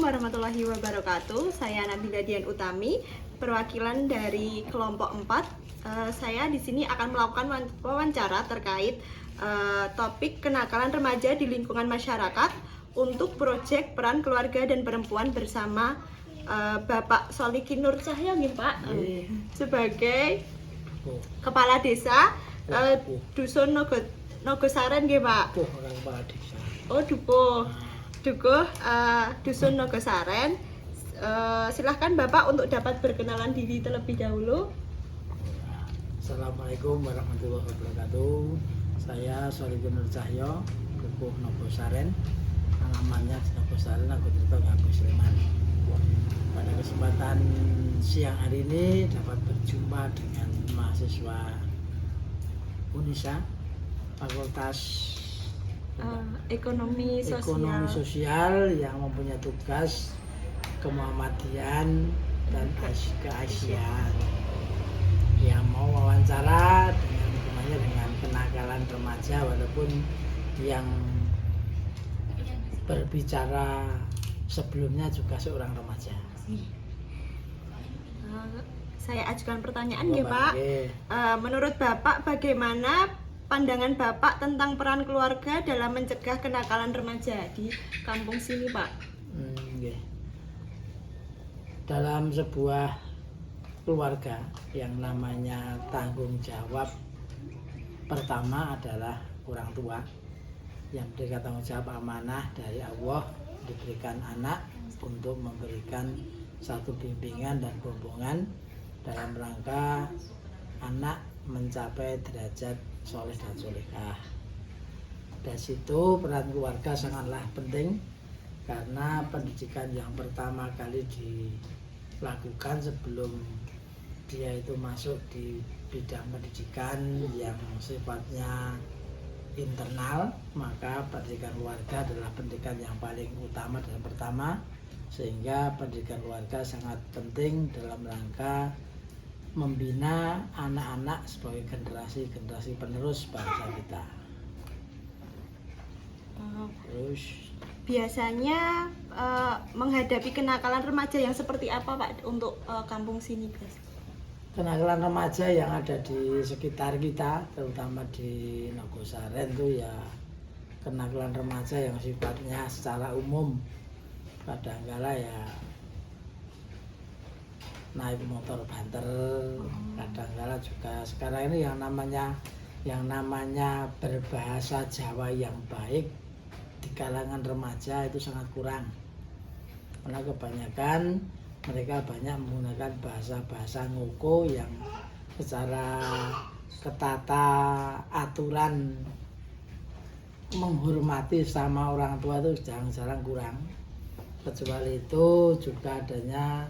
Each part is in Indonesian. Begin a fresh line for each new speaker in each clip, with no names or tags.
warahmatullahi wabarakatuh. Saya Nabila Dian Utami, perwakilan dari kelompok 4. Saya di sini akan melakukan wawancara terkait topik kenakalan remaja di lingkungan masyarakat untuk proyek peran keluarga dan perempuan bersama Bapak Solikin Nur Cahyo nih Pak, sebagai Kepala Desa Dusun Nogosaren nggih Pak.
Orang Kepala Desa.
Oh Dukuh Dusun Nogosaren. Silahkan Bapak untuk dapat berkenalan diri terlebih dahulu.
Assalamualaikum warahmatullahi wabarakatuh. Saya Solikin Nur Cahyo, Dukuh Nogosaren. Alamannya di Nogosaren, aku cerita Ngabu Sleman. Pada kesempatan siang hari ini dapat berjumpa dengan mahasiswa Unisa Fakultas
Ekonomi
Sosial yang mempunyai tugas kemuhammadian dan keasiaan, yang mau wawancara dengan hubungannya dengan kenakalan remaja, walaupun yang berbicara sebelumnya juga seorang remaja.
Saya ajukan pertanyaan ya Pak. Menurut Bapak bagaimana pandangan Bapak tentang peran keluarga dalam mencegah kenakalan remaja di kampung sini Pak?
Dalam sebuah keluarga yang namanya tanggung jawab pertama adalah orang tua yang diberikan tanggung jawab amanah dari Allah, diberikan anak untuk memberikan satu bimbingan dan bimbingan dalam rangka anak mencapai derajat soleh dan solehah. Dari situ peran keluarga sangatlah penting, karena pendidikan yang pertama kali dilakukan sebelum dia itu masuk di bidang pendidikan yang sifatnya internal, maka pendidikan keluarga adalah pendidikan yang paling utama dan pertama, sehingga pendidikan keluarga sangat penting dalam rangka membina anak-anak sebagai generasi penerus bangsa kita. Terus
biasanya menghadapi kenakalan remaja yang seperti apa Pak untuk kampung sini guys?
Kenakalan remaja yang ada di sekitar kita, terutama di Nogosaren itu ya kenakalan remaja yang sifatnya secara umum, kadangkala ya naik motor banter, kadangkala juga sekarang ini yang namanya berbahasa Jawa yang baik di kalangan remaja itu sangat kurang, karena kebanyakan mereka banyak menggunakan bahasa-bahasa ngoko yang secara ketata aturan menghormati sama orang tua itu jarang-jarang kurang. Kecuali itu juga adanya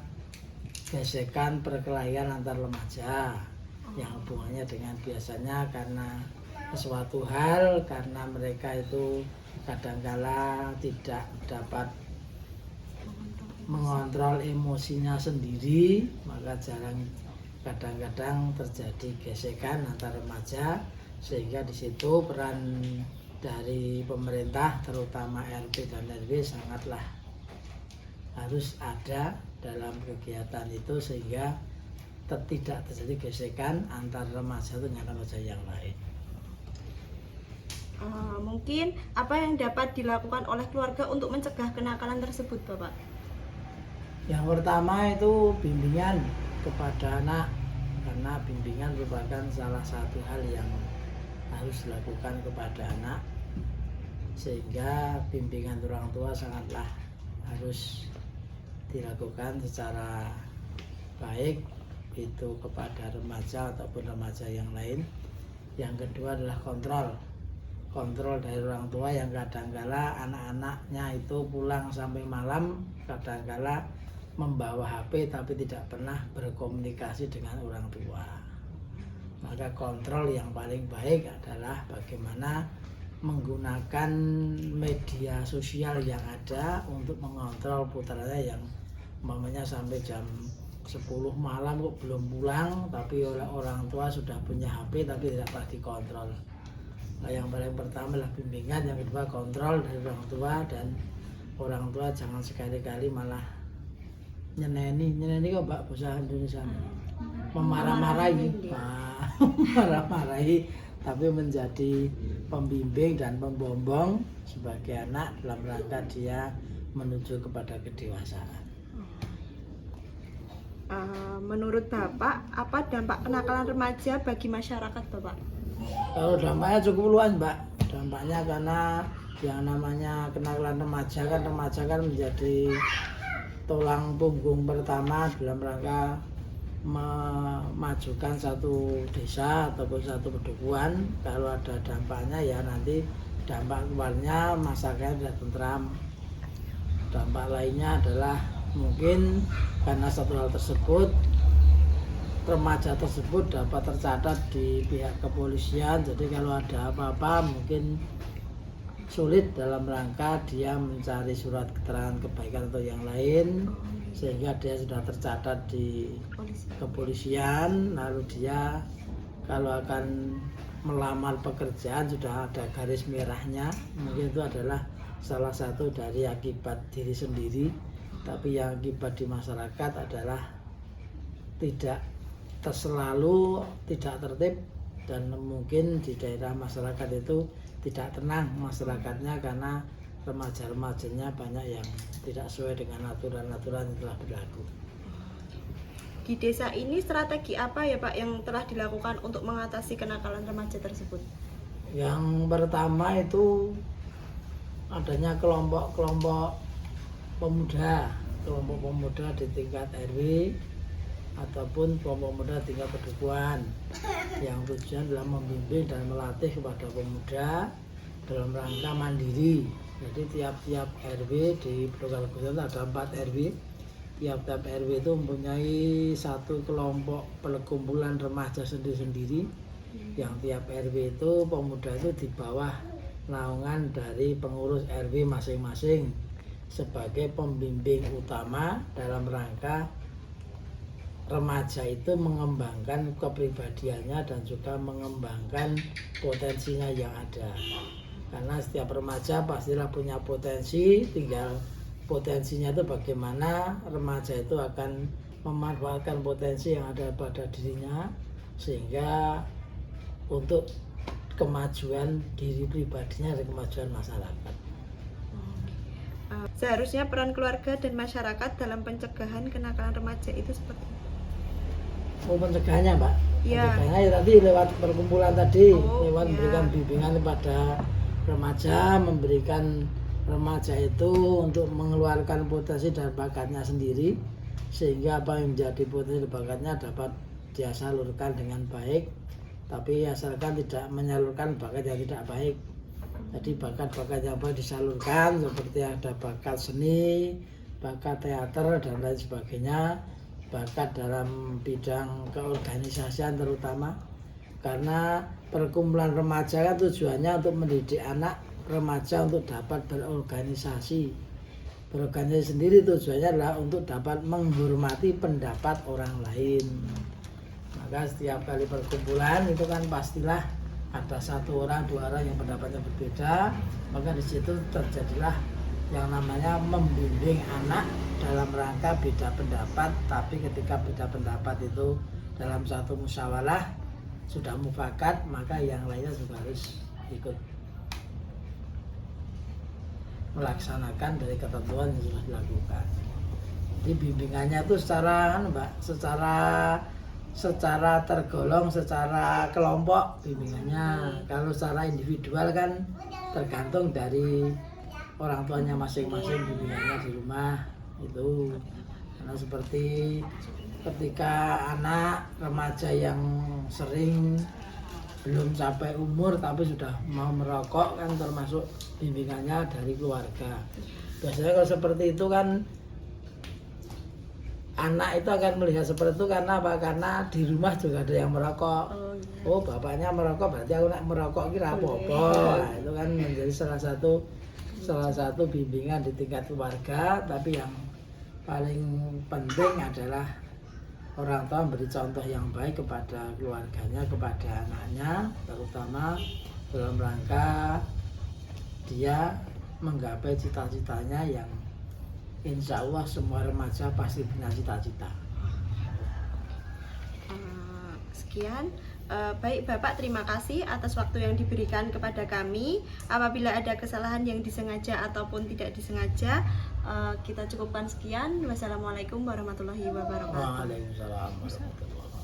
gesekan perkelahian antar remaja yang hubungannya dengan biasanya karena sesuatu hal, karena mereka itu kadangkala tidak dapat mengontrol emosinya sendiri, maka kadang-kadang terjadi gesekan antar remaja, sehingga di situ peran dari pemerintah terutama RT dan RW sangatlah harus ada dalam kegiatan itu, sehingga tidak terjadi gesekan antar remaja dengan remaja yang lain.
Mungkin apa yang dapat dilakukan oleh keluarga untuk mencegah kenakalan tersebut Bapak?
Yang pertama itu bimbingan kepada anak, karena bimbingan merupakan salah satu hal yang harus dilakukan kepada anak, sehingga bimbingan orang tua sangatlah harus dilakukan secara baik itu kepada remaja ataupun remaja yang lain. Yang kedua adalah kontrol dari orang tua yang kadangkala anak-anaknya itu pulang sampai malam kadangkala membawa HP tapi tidak pernah berkomunikasi dengan orang tua. Maka kontrol yang paling baik adalah bagaimana menggunakan media sosial yang ada untuk mengontrol putranya yang umpamanya sampai jam 10 malam kok belum pulang, tapi oleh orang tua sudah punya HP tapi tidak pernah dikontrol. Nah, yang paling pertama adalah bimbingan, yang kedua kontrol dari orang tua, dan orang tua jangan sekali-kali malah nyeneni kok Mbak bahasa Indonesia, memarah-marahi, marah-marahi, tapi menjadi pembimbing dan pembombong sebagai anak dalam rangka dia menuju kepada kedewasaan.
Menurut Bapak, apa dampak kenakalan remaja bagi masyarakat, Bapak?
Kalau dampaknya cukup luas, Mbak. Dampaknya karena yang namanya kenakalan remaja kan menjadi tulang punggung pertama dalam rangka memajukan satu desa ataupun satu pedukuhan. Kalau ada dampaknya ya nanti dampak luarnya masyarakatnya tidak tentram. Dampak lainnya adalah mungkin karena satu hal tersebut remaja tersebut dapat tercatat di pihak kepolisian, jadi kalau ada apa-apa mungkin sulit dalam rangka dia mencari surat keterangan kebaikan atau yang lain, sehingga dia sudah tercatat di kepolisian, lalu dia kalau akan melamar pekerjaan sudah ada garis merahnya. Mungkin itu adalah salah satu dari akibat diri sendiri, tapi yang akibat di masyarakat adalah tidak selalu tidak tertib, dan mungkin di daerah masyarakat itu tidak tenang masyarakatnya karena remaja-remajanya banyak yang tidak sesuai dengan aturan-aturan yang telah berlaku.
Di desa ini strategi apa ya Pak yang telah dilakukan untuk mengatasi kenakalan remaja tersebut?
Yang pertama itu adanya kelompok-kelompok pemuda di tingkat RW ataupun kelompok muda tingkat pedukuhan yang tujuan adalah membimbing dan melatih kepada pemuda dalam rangka mandiri. Jadi tiap-tiap RW di pedukuhan ada 4 RW. Tiap-tiap RW itu mempunyai satu kelompok perkumpulan remaja sendiri-sendiri. Yang tiap RW itu pemuda itu di bawah naungan dari pengurus RW masing-masing sebagai pembimbing utama dalam rangka remaja itu mengembangkan kepribadiannya dan juga mengembangkan potensinya yang ada. Karena setiap remaja pastilah punya potensi, tinggal potensinya itu bagaimana remaja itu akan memanfaatkan potensi yang ada pada dirinya sehingga untuk kemajuan diri pribadinya dan kemajuan masyarakat.
Seharusnya peran keluarga dan masyarakat dalam pencegahan kenakalan remaja itu seperti apa?
Pencegahannya Mbak?
Ya.
Pencegahannya ya tadi lewat perkumpulan tadi, lewat
ya.
memberikan bimbingan kepada remaja, memberikan remaja itu untuk mengeluarkan potensi dan bakatnya sendiri, sehingga apa yang menjadi potensi dan bakatnya dapat dia salurkan dengan baik, tapi asalkan tidak menyalurkan bakat yang tidak baik. Jadi bakat-bakat yang baik disalurkan, seperti ada bakat seni, bakat teater dan lain sebagainya, bakat dalam bidang keorganisasian terutama, karena perkumpulan remaja kan tujuannya untuk mendidik anak remaja untuk dapat berorganisasi. Berorganisasi sendiri tujuannya adalah untuk dapat menghormati pendapat orang lain. Maka setiap kali perkumpulan itu kan pastilah ada satu orang, dua orang yang pendapatnya berbeda, maka di situ terjadilah yang namanya membimbing anak dalam rangka beda pendapat, tapi ketika beda pendapat itu dalam satu musyawarah sudah mufakat, maka yang lainnya juga harus ikut melaksanakan dari ketentuan yang sudah dilakukan. Jadi bimbingannya itu secara tergolong, secara kelompok bimbingannya. Kalau secara individual kan tergantung dari orang tuanya masing-masing bimbingannya di rumah itu. Karena seperti ketika anak remaja yang sering belum sampai umur tapi sudah mau merokok kan termasuk bimbingannya dari keluarga. Biasanya kalau seperti itu kan anak itu akan melihat seperti itu karena apa? Karena di rumah juga ada yang merokok. Oh, bapaknya merokok berarti aku nak merokok kira apa-apa. Nah, itu kan menjadi salah satu bimbingan di tingkat keluarga, tapi yang paling penting adalah orang tua memberi contoh yang baik kepada keluarganya, kepada anaknya, terutama dalam rangka dia menggapai cita-citanya yang insya Allah semua remaja pasti punya cita-cita.
Sekian. Baik Bapak, terima kasih atas waktu yang diberikan kepada kami. Apabila ada kesalahan yang disengaja ataupun tidak disengaja, kita cukupkan sekian. Wassalamualaikum warahmatullahi wabarakatuh.
Waalaikumsalam warahmatullahi wabarakatuh.